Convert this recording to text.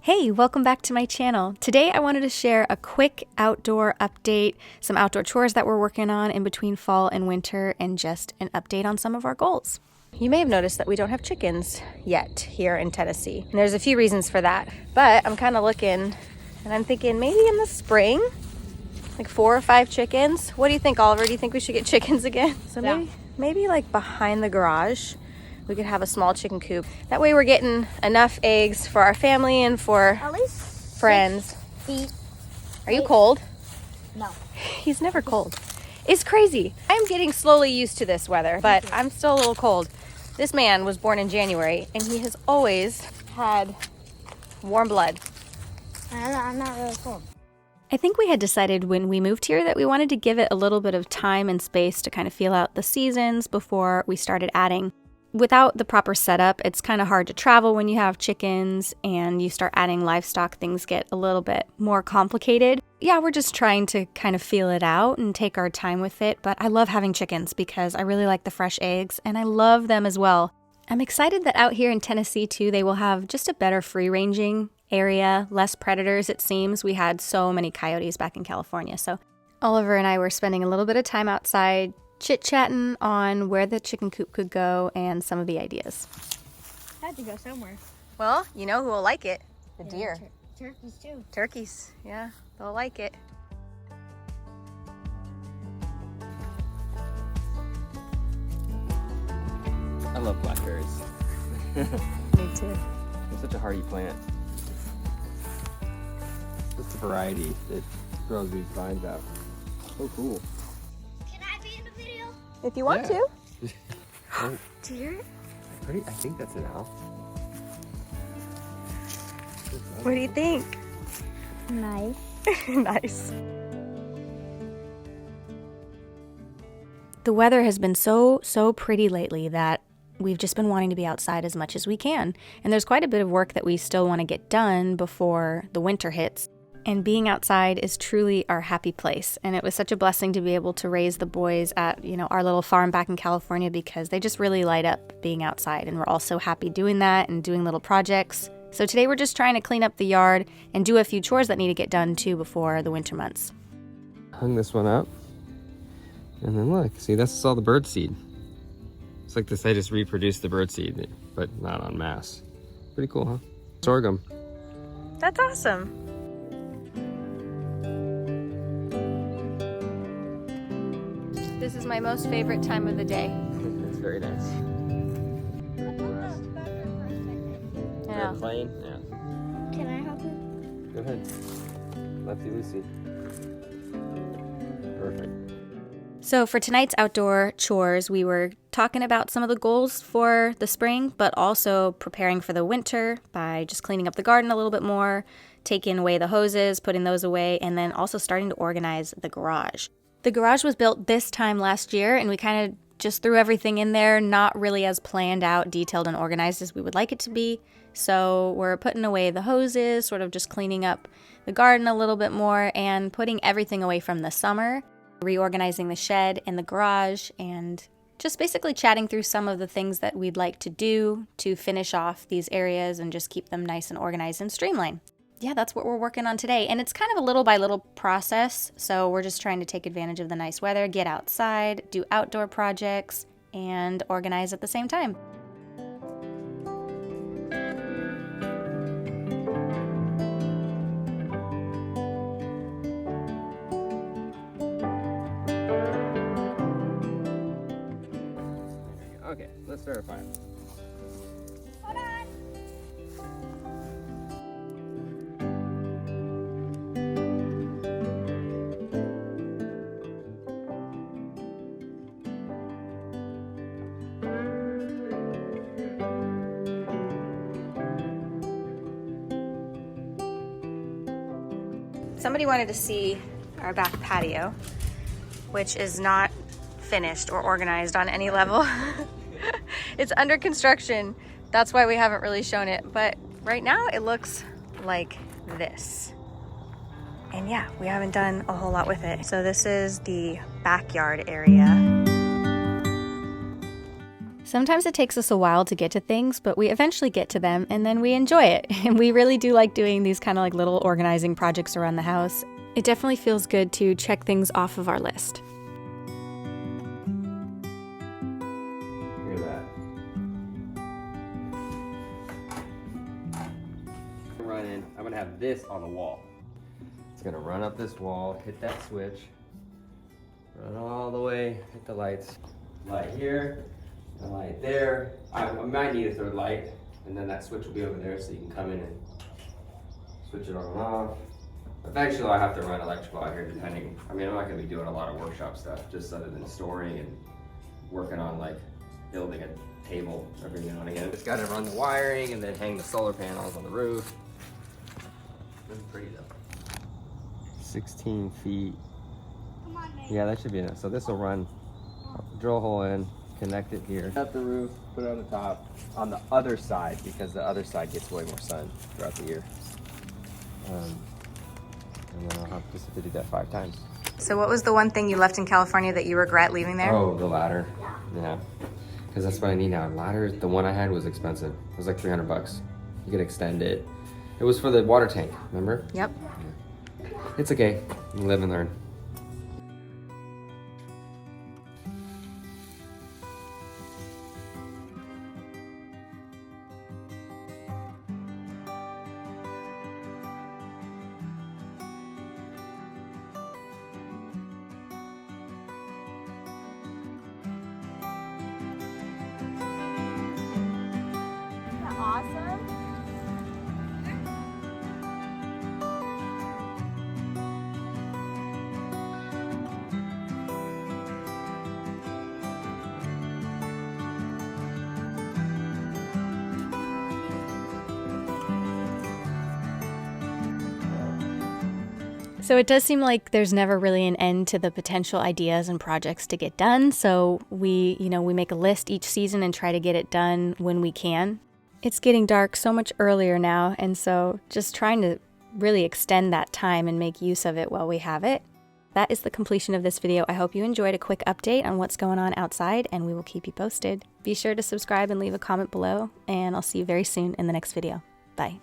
Hey, welcome back to my channel. Today I wanted to share a quick outdoor update, some outdoor chores that we're working on in between fall and winter, and just an update on some of our goals. You may have noticed that we don't have chickens yet here in Tennessee. And there's a few reasons for that, but I'm kind of looking and I'm thinking maybe in the spring, like 4 or 5 chickens. What do you think, Oliver? Do you think we should get chickens again? So maybe like behind the garage, we could have a small chicken coop. That way we're getting enough eggs for our family and for at least friends. 6 feet. Are you cold? No. He's never cold. It's crazy. I'm getting slowly used to this weather, but I'm still a little cold. This man was born in January and he has always had warm blood. I'm not really cold. I think we had decided when we moved here that we wanted to give it a little bit of time and space to kind of feel out the seasons before we started adding. Without the proper setup, it's kind of hard to travel when you have chickens and you start adding livestock, things get a little bit more complicated. Yeah, we're just trying to kind of feel it out and take our time with it, but I love having chickens because I really like the fresh eggs and I love them as well. I'm excited that out here in Tennessee too, they will have just a better free-ranging area, less predators it seems. We had so many coyotes back in California, so Oliver and I were spending a little bit of time outside chit-chatting on where the chicken coop could go and some of the ideas. I had to go somewhere. Well, you know who will like it? The deer. Turkeys too. Turkeys, yeah, they'll like it. I love blackberries. Me too. They're such a hardy plant. Just the variety that grows these vines out. So cool. Can I be in the video? If you want Yeah. to. Oh, Deer? I think that's an owl. What do you think? Nice. Nice. The weather has been so pretty lately that we've just been wanting to be outside as much as we can. And there's quite a bit of work that we still want to get done before the winter hits. And being outside is truly our happy place. And it was such a blessing to be able to raise the boys at, our little farm back in California because they just really light up being outside. And we're all so happy doing that and doing little projects. So today we're just trying to clean up the yard and do a few chores that need to get done too before the winter months. Hung this one up. And then look, see, that's all the bird seed. It's like this, they just reproduced the bird seed, but not en masse. Pretty cool, huh? Sorghum. That's awesome. This is my most favorite time of the day. It's very nice. Yeah. Plane? Yeah. Can I help you? Go ahead. Lefty Lucy. Perfect. So for tonight's outdoor chores, we were talking about some of the goals for the spring, but also preparing for the winter by just cleaning up the garden a little bit more, taking away the hoses, putting those away, and then also starting to organize the garage. The garage was built this time last year, and we kind of just threw everything in there, not really as planned out, detailed, and organized as we would like it to be. So we're putting away the hoses, sort of just cleaning up the garden a little bit more, and putting everything away from the summer, reorganizing the shed and the garage, and just basically chatting through some of the things that we'd like to do to finish off these areas and just keep them nice and organized and streamlined. Yeah, that's what we're working on today. And it's kind of a little by little process. So we're just trying to take advantage of the nice weather, get outside, do outdoor projects, and organize at the same time. Okay, let's start a fire. Hold on. Somebody wanted to see our back patio, which is not finished or organized on any level. It's under construction. That's why we haven't really shown it. But right now it looks like this. And yeah, we haven't done a whole lot with it. So this is the backyard area. Sometimes it takes us a while to get to things, but we eventually get to them and then we enjoy it. And we really do like doing these kind of like little organizing projects around the house. It definitely feels good to check things off of our list. Look at that. Run in. I'm gonna have this on the wall. It's gonna run up this wall, hit that switch, run all the way, hit the lights. Light here, a light there. I might need a third light, and then that switch will be over there so you can come in and switch it on and off. Eventually I'll have to run electrical out here depending. I mean, I'm not gonna be doing a lot of workshop stuff, just other than storing and working on like building a table every now and again. Just gotta run the wiring and then hang the solar panels on the roof. That's pretty though. 16 feet. Come on, Nate. Yeah, that should be enough. So this will run, drill a hole in, connect it here. At the roof, put it on the top, on the other side, because the other side gets way more sun throughout the year. And then I'll have to do that 5 times. So what was the one thing you left in California that you regret leaving there? Oh, the ladder. Yeah. Because that's what I need now. Ladder, the one I had was expensive. It was like $300. You could extend it. It was for the water tank, remember? Yep. Yeah. It's okay. You live and learn. Awesome. So it does seem like there's never really an end to the potential ideas and projects to get done. So we make a list each season and try to get it done when we can. It's getting dark so much earlier now, and so just trying to really extend that time and make use of it while we have it. That is the completion of this video. I hope you enjoyed a quick update on what's going on outside, and we will keep you posted. Be sure to subscribe and leave a comment below, and I'll see you very soon in the next video. Bye.